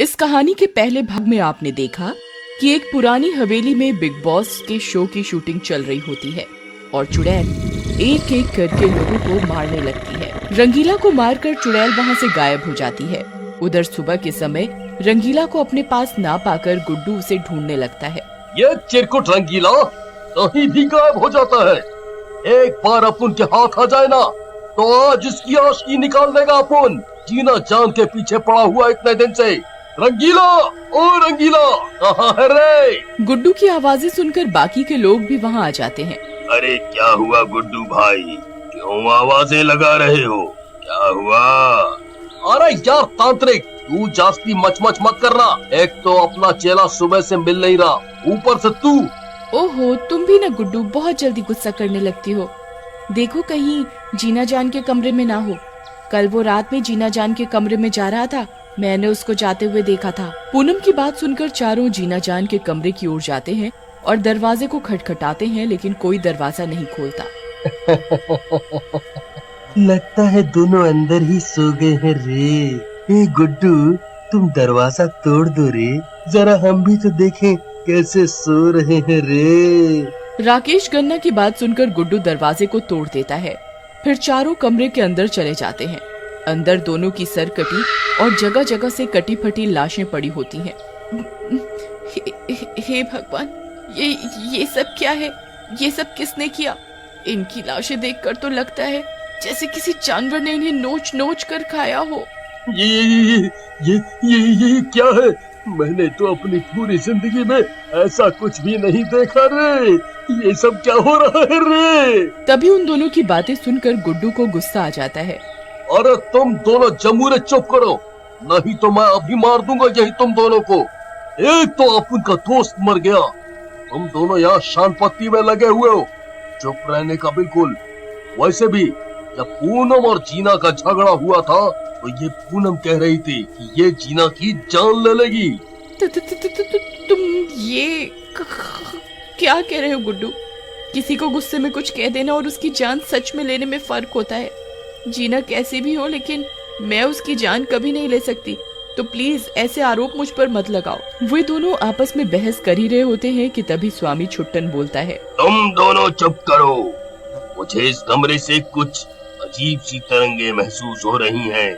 इस कहानी के पहले भाग में आपने देखा कि एक पुरानी हवेली में बिग बॉस के शो की शूटिंग चल रही होती है और चुड़ैल एक एक करके लोगों को मारने लगती है। रंगीला को मारकर चुड़ैल वहाँ से गायब हो जाती है। उधर सुबह के समय रंगीला को अपने पास ना पाकर गुड्डू उसे ढूंढने लगता है। ये चिरकुट रंगीला कहीं भी गायब हो जाता है। एक बार अपन के हाथ आ जाए ना तो आज इसकी आशी निकाल देगा अपन। जीना जान के पीछे पड़ा हुआ इतने दिन से। रंगीला, ओ रंगीला, कहाँ है रे? गुड्डू की आवाजें सुनकर बाकी के लोग भी वहाँ आ जाते हैं। अरे क्या हुआ गुड्डू भाई, क्यों आवाजें लगा रहे हो? क्या हुआ? अरे यार तांत्रिक, तू जास्ती मच मत करना। एक तो अपना चेला सुबह से मिल नहीं रहा, ऊपर से तू। ओहो, तुम भी ना गुड्डू बहुत जल्दी गुस्सा करने लगती हो। देखो कहीं जीना जान के कमरे में ना हो। कल वो रात में जीना जान के कमरे में जा रहा था, मैंने उसको जाते हुए देखा था। पूनम की बात सुनकर चारों जीना जान के कमरे की ओर जाते हैं और दरवाजे को खटखटाते हैं, लेकिन कोई दरवाजा नहीं खोलता। लगता है दोनों अंदर ही सो गए हैं रे। ए गुड्डू, तुम दरवाजा तोड़ दो रे, जरा हम भी तो देखें कैसे सो रहे हैं रे। राकेश गन्ना की बात सुनकर गुड्डू दरवाजे को तोड़ देता है। फिर चारों कमरे के अंदर चले जाते हैं। अंदर दोनों की सर कटी और जगह जगह से कटी फटी लाशें पड़ी होती हैं। हे भगवान, ये सब क्या है? ये सब किसने किया? इनकी लाशें देखकर तो लगता है जैसे किसी जानवर ने इन्हें नोच नोच कर खाया हो। ये क्या है? मैंने तो अपनी पूरी जिंदगी में ऐसा कुछ भी नहीं देखा रे। ये सब क्या हो रहा है रे? तभी उन दोनों की बातें सुनकर गुड्डू को गुस्सा आ जाता है। अरे तुम दोनों जमूरे चुप करो, नहीं तो मैं अभी मार दूंगा यही तुम दोनों को। एक तो अपन का दोस्त मर गया, तुम दोनों यहाँ शान पत्ती में लगे हुए हो। चुप रहने का बिल्कुल। वैसे भी जब पूनम और जीना का झगड़ा हुआ था तो ये पूनम कह रही थी कि ये जीना की जान ले लेगी। तुम ये क्या कह रहे हो गुड्डू? किसी को गुस्से में कुछ कह देना और उसकी जान सच में लेने में फर्क होता है। जीना कैसी भी हो, लेकिन मैं उसकी जान कभी नहीं ले सकती, तो प्लीज ऐसे आरोप मुझ पर मत लगाओ। वे दोनों आपस में बहस कर ही रहे होते हैं कि तभी स्वामी छुट्टन बोलता है। तुम दोनों चुप करो, मुझे इस कमरे से कुछ अजीब सी तरंगे महसूस हो रही हैं,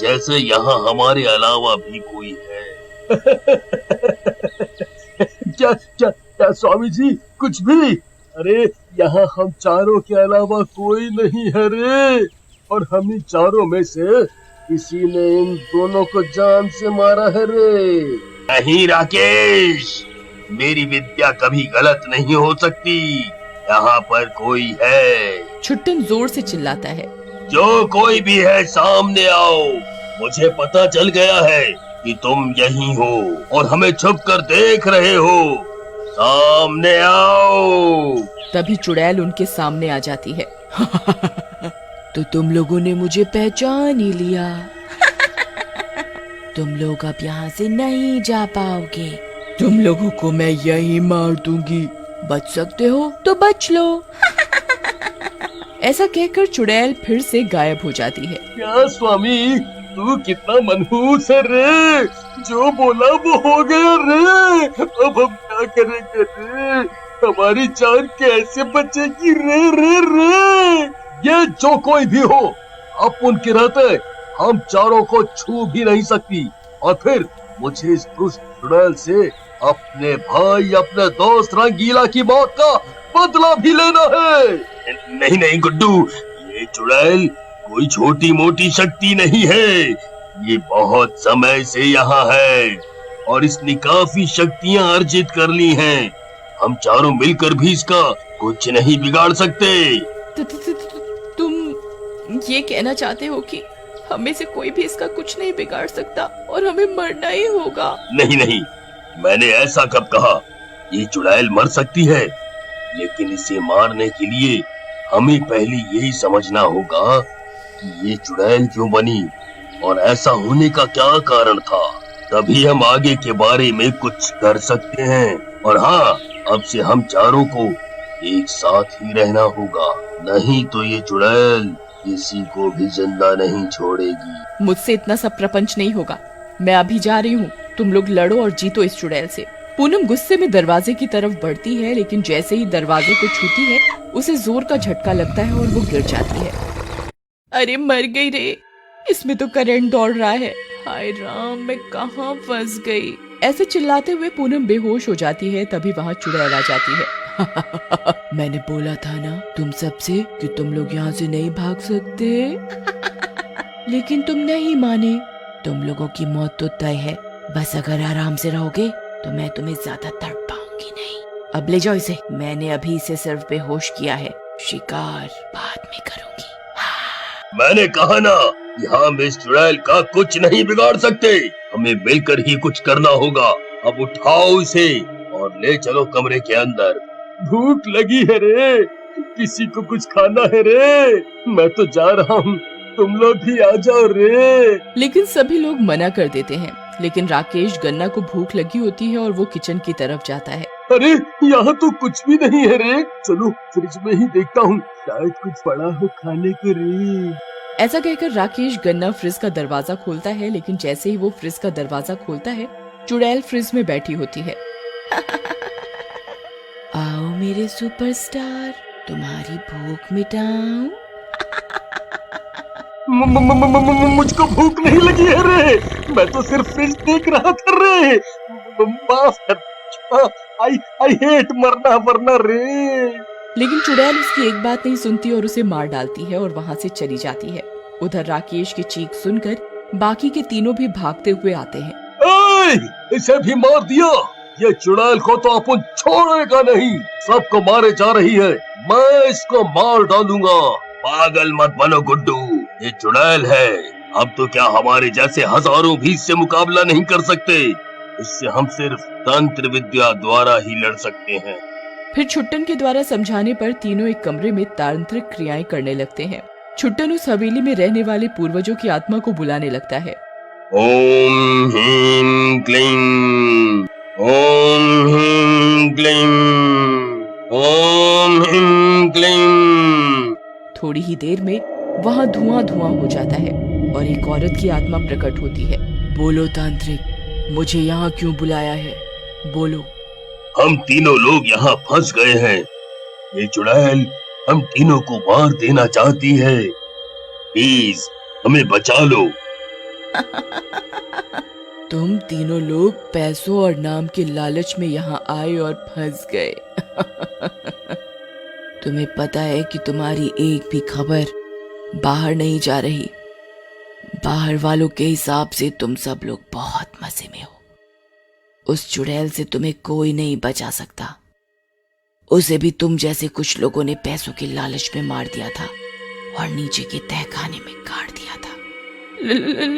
जैसे यहाँ हमारे अलावा भी कोई है। क्या क्या क्या स्वामी जी, कुछ भी? अरे यहाँ हम चारों के अलावा कोई नहीं है रे, और हम ही चारों में से किसी ने इन दोनों को जान से मारा है रे। नहीं राकेश, मेरी विद्या कभी गलत नहीं हो सकती। यहाँ पर कोई है। छुट्टन जोर से चिल्लाता है। जो कोई भी है सामने आओ। मुझे पता चल गया है कि तुम यहीं हो और हमें छुप कर देख रहे हो। सामने आओ। तभी चुड़ैल उनके सामने आ जाती है। तो तुम लोगों ने मुझे पहचान ही लिया। तुम लोग अब यहाँ से नहीं जा पाओगे। तुम लोगों को मैं यहीं मार दूंगी। बच सकते हो तो बच लो। ऐसा कहकर चुड़ैल फिर से गायब हो जाती है। क्या स्वामी, तू कितना मनहूस है रे। जो बोला वो हो गया रे। अब हम क्या करेंगे रे? हमारी जान कैसे बचेगी रे रे रे? ये जो कोई भी हो, अब उनके रहते हम चारों को छू भी नहीं सकती। और फिर मुझे इस दुष्ट चुड़ैल से अपने भाई, अपने दोस्त रंगीला की मौत का बदला भी लेना है। नहीं नहीं गुड्डू, ये चुड़ैल कोई छोटी मोटी शक्ति नहीं है। ये बहुत समय से यहाँ है और इसने काफी शक्तियाँ अर्जित कर ली हैं। हम चारों मिलकर भी इसका कुछ नहीं बिगाड़ सकते। तुम ये कहना चाहते हो कि हमें से कोई भी इसका कुछ नहीं बिगाड़ सकता और हमें मरना ही होगा? नहीं नहीं, मैंने ऐसा कब कहा? ये चुड़ैल मर सकती है, लेकिन इसे मारने के लिए हमें पहले यही समझना होगा कि ये चुड़ैल क्यों बनी और ऐसा होने का क्या कारण था। तभी हम आगे के बारे में कुछ कर सकते हैं। और हाँ, अब से हम चारों को एक साथ ही रहना होगा, नहीं तो ये चुड़ैल किसी को भी जिंदा नहीं छोड़ेगी। मुझसे इतना सब प्रपंच नहीं होगा। मैं अभी जा रही हूँ, तुम लोग लड़ो और जीतो इस चुड़ैल से। पूनम गुस्से में दरवाजे की तरफ बढ़ती है, लेकिन जैसे ही दरवाजे को छूती है उसे जोर का झटका लगता है और वो गिर जाती है। अरे मर गई रे, इसमें तो करंट दौड़ रहा है। हाय राम, मैं कहाँ फंस गई। ऐसे चिल्लाते हुए पूनम बेहोश हो जाती है। तभी वहाँ चुड़ैल आ जाती है। मैंने बोला था ना तुम सबसे कि तुम लोग यहाँ से नहीं भाग सकते, लेकिन तुम नहीं माने। तुम लोगों की मौत तो तय है, बस अगर आराम से रहोगे तो मैं तुम्हें ज्यादा तड़पाऊंगी नहीं। अब ले जाओ इसे, मैंने अभी इसे सिर्फ बेहोश किया है, शिकार बाद में करूंगी। मैंने कहा ना, हम इस चुड़ैल का कुछ नहीं बिगाड़ सकते, हमें मिलकर ही कुछ करना होगा। अब उठाओ इसे और ले चलो कमरे के अंदर। भूख लगी है रे, किसी को कुछ खाना है रे, मैं तो जा रहा हूँ, तुम लोग भी आ जाओ रे। लेकिन सभी लोग मना कर देते हैं। लेकिन राकेश गन्ना को भूख लगी होती है और वो किचन की तरफ जाता है। अरे यहाँ तो कुछ भी नहीं है रे, चलो फ्रिज में ही देखता हूँ, शायद कुछ पड़ा हो खाने को रे। ऐसा कहकर राकेश गन्ना फ्रिज का दरवाजा खोलता है, लेकिन जैसे ही वो फ्रिज का दरवाजा खोलता है चुड़ैल फ्रिज में बैठी होती है। आओ मेरे सुपरस्टार, तुम्हारी भूख मिटाऊं। मुझको भूख नहीं लगी है रे, मैं तो सिर्फ फ्रिज देख रहा था रे, माफ कर, आई हेट मरना वरना रे। लेकिन चुड़ैल उसकी एक बात नहीं सुनती और उसे मार डालती है और वहाँ से चली जाती है। उधर राकेश की चीख सुनकर बाकी के तीनों भी भागते हुए आते हैं। इसे भी मार दिया, ये चुड़ैल को तो अपन छोड़ेगा नहीं, सबको मारे जा रही है, मैं इसको मार डालूंगा। पागल मत बनो गुड्डू, ये चुड़ैल है, अब तो क्या हमारे जैसे हजारों भी इससे मुकाबला नहीं कर सकते, इससे हम सिर्फ तंत्र विद्या द्वारा ही लड़ सकते हैं। फिर छुट्टन के द्वारा समझाने पर तीनों एक कमरे में तांत्रिक क्रियाएं करने लगते हैं। छुट्टन उस हवेली में रहने वाले पूर्वजों की आत्मा को बुलाने लगता है। ओम ह्रीं क्लीं, ओम ह्रीं क्लीं, ओम ह्रीं क्लीं। थोड़ी ही देर में वहाँ धुआं धुआं हो जाता है और एक औरत की आत्मा प्रकट होती है। बोलो तांत्रिक, मुझे यहाँ क्यों बुलाया है, बोलो। हम तीनों लोग यहाँ फंस गए हैं, ये चुड़ैल हम तीनों को मार देना चाहती है, प्लीज हमें बचा लो। तुम तीनों लोग पैसों और नाम के लालच में यहाँ आए और फंस गए। तुम्हें पता है कि तुम्हारी एक भी खबर बाहर नहीं जा रही। बाहर वालों के हिसाब से तुम सब लोग बहुत मजे में हो। उस चुड़ैल से तुम्हें कोई नहीं बचा सकता। उसे भी तुम जैसे कुछ लोगों ने पैसों के लालच में मार दिया था और नीचे के तहखाने में गाड़ दिया था।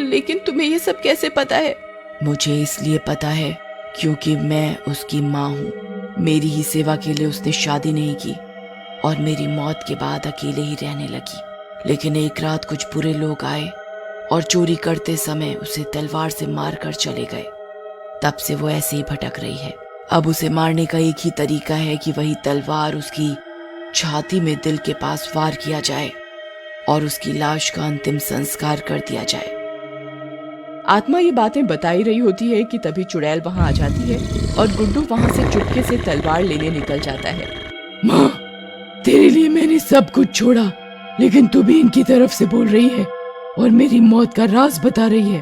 लेकिन तुम्हें ये सब कैसे पता है? मुझे इसलिए पता है क्योंकि मैं उसकी माँ हूँ। मेरी ही सेवा के लिए उसने शादी नहीं की और मेरी मौत के बाद अकेले ही रहने लगी। लेकिन एक रात कुछ बुरे लोग आए और चोरी करते समय उसे तलवार से मार कर चले गए। तब से वो ऐसे ही भटक रही है। अब उसे मारने का एक ही तरीका है कि वही तलवार उसकी छाती में दिल के पास वार किया जाए और उसकी लाश का अंतिम संस्कार कर दिया जाए। आत्मा ये बातें बताई रही होती है कि तभी चुड़ैल वहां आ जाती है और गुड्डू वहां से चुपके से तलवार लेने निकल जाता है। माँ, तेरे लिए मैंने सब कुछ छोड़ा, लेकिन तू भी इनकी तरफ से बोल रही है और मेरी मौत का राज बता रही है।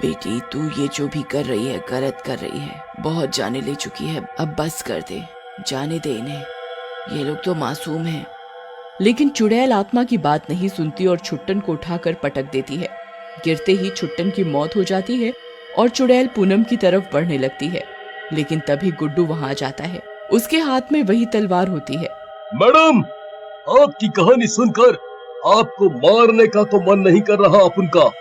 बेटी, तू ये जो भी कर रही है गलत कर रही है। बहुत जाने ले चुकी है, अब बस कर दे, जाने दे इन्हें, ये लोग तो मासूम हैं। लेकिन चुड़ैल आत्मा की बात नहीं सुनती और छुट्टन को उठाकर पटक देती है। गिरते ही छुट्टन की मौत हो जाती है और चुड़ैल पूनम की तरफ बढ़ने लगती है। लेकिन तभी गुड्डू वहां आ जाता है। उसके हाथ में वही तलवार होती है। मैडम, आपकी कहानी सुनकर आपको मारने का तो मन नहीं कर रहा अपन का,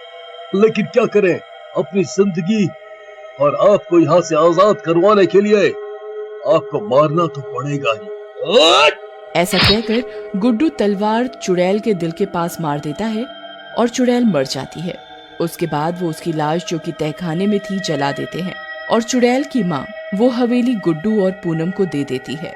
लेकिन क्या करें, अपनी जिंदगी और आपको यहाँ से आजाद करवाने के लिए आपको मारना तो पड़ेगा ही। ऐसा कहकर गुड्डू तलवार चुड़ैल के दिल के पास मार देता है और चुड़ैल मर जाती है। उसके बाद वो उसकी लाश जो कि तहखाने में थी जला देते हैं और चुड़ैल की माँ वो हवेली गुड्डू और पूनम को दे देती है।